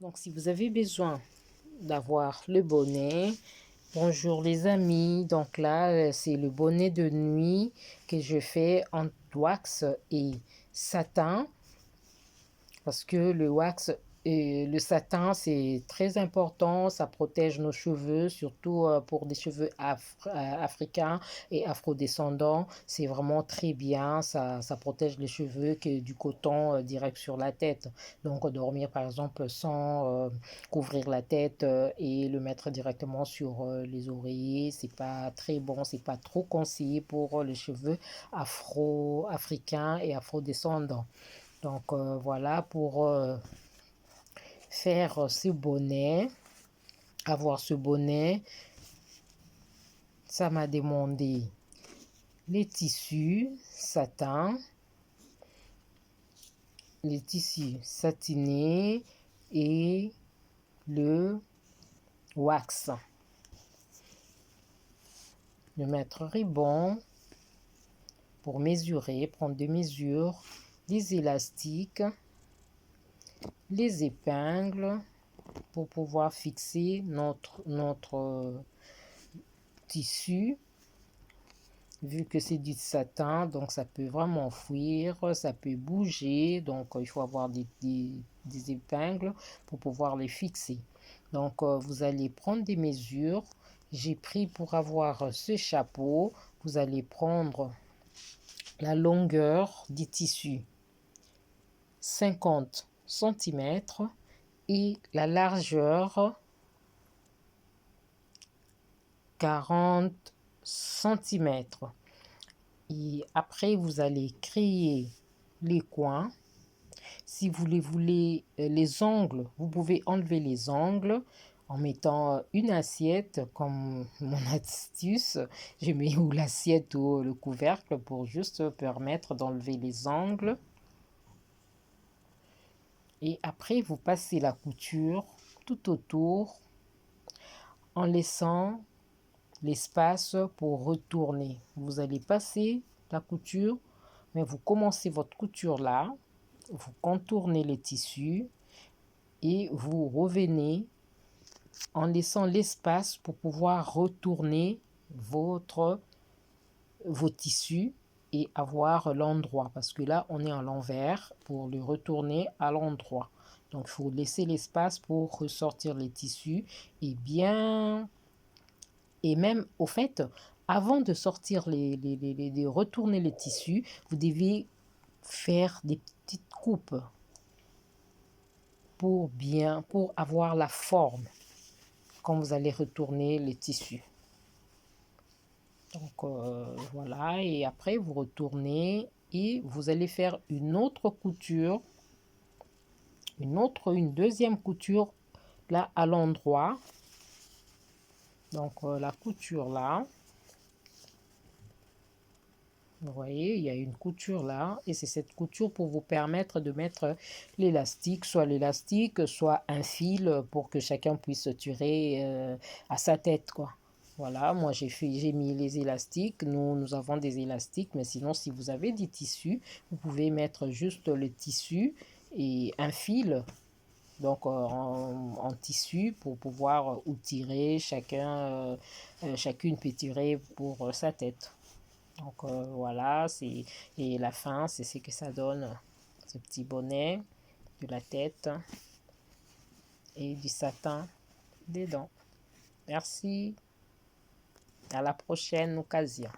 Donc, si vous avez besoin d'avoir le bonnet, bonjour les amis. Donc là, c'est le bonnet de nuit que je fais en wax et satin parce que le wax et le satin, c'est très important. Ça protège nos cheveux, surtout pour des cheveux africains et afrodescendants. C'est vraiment très bien. Ça protège les cheveux que du coton direct sur la tête. Donc, dormir par exemple sans couvrir la tête et le mettre directement sur les oreillers, c'est pas très bon. C'est pas trop conseillé pour les cheveux afro-africains et afrodescendants. Donc voilà pour faire ce bonnet, avoir ce bonnet, ça m'a demandé les tissus satin, les tissus satinés et le wax. Le mettre ruban pour mesurer, prendre des mesures, les élastiques, les épingles pour pouvoir fixer notre tissu. Vu que c'est du satin, donc ça peut vraiment fuir, ça peut bouger, donc il faut avoir des épingles pour pouvoir les fixer. Donc vous allez prendre des mesures. J'ai pris pour avoir ce chapeau, vous allez prendre la longueur du tissu 50 cm et la largeur 40 cm. Et après, vous allez créer les coins. Si vous voulez les angles, vous pouvez enlever les angles en mettant une assiette comme mon astuce. Je mets ou l'assiette ou le couvercle pour juste permettre d'enlever les angles. Et après, vous passez la couture tout autour en laissant l'espace pour retourner. Vous allez passer la couture, mais vous commencez votre couture là, vous contournez les tissus et vous revenez en laissant l'espace pour pouvoir retourner vos tissus et avoir l'endroit, parce que là on est à l'envers pour le retourner à l'endroit. Donc il faut laisser l'espace pour ressortir les tissus et bien. Et même, au fait, avant de sortir de retourner les tissus, vous devez faire des petites coupes pour avoir la forme quand vous allez retourner les tissus. Donc voilà, et après vous retournez et vous allez faire une autre couture, une deuxième couture là à l'endroit. Donc la couture là. Vous voyez, il y a une couture là et c'est cette couture pour vous permettre de mettre l'élastique, soit un fil pour que chacun puisse tirer à sa tête, quoi. Voilà, moi j'ai mis les élastiques. Nous avons des élastiques, mais sinon si vous avez des tissus, vous pouvez mettre juste le tissu et un fil. Donc en tissu pour pouvoir ou tirer, chacune peut tirer pour sa tête. Donc voilà, et la fin, c'est ce que ça donne, ce petit bonnet de la tête et du satin dedans. Merci, à la prochaine occasion.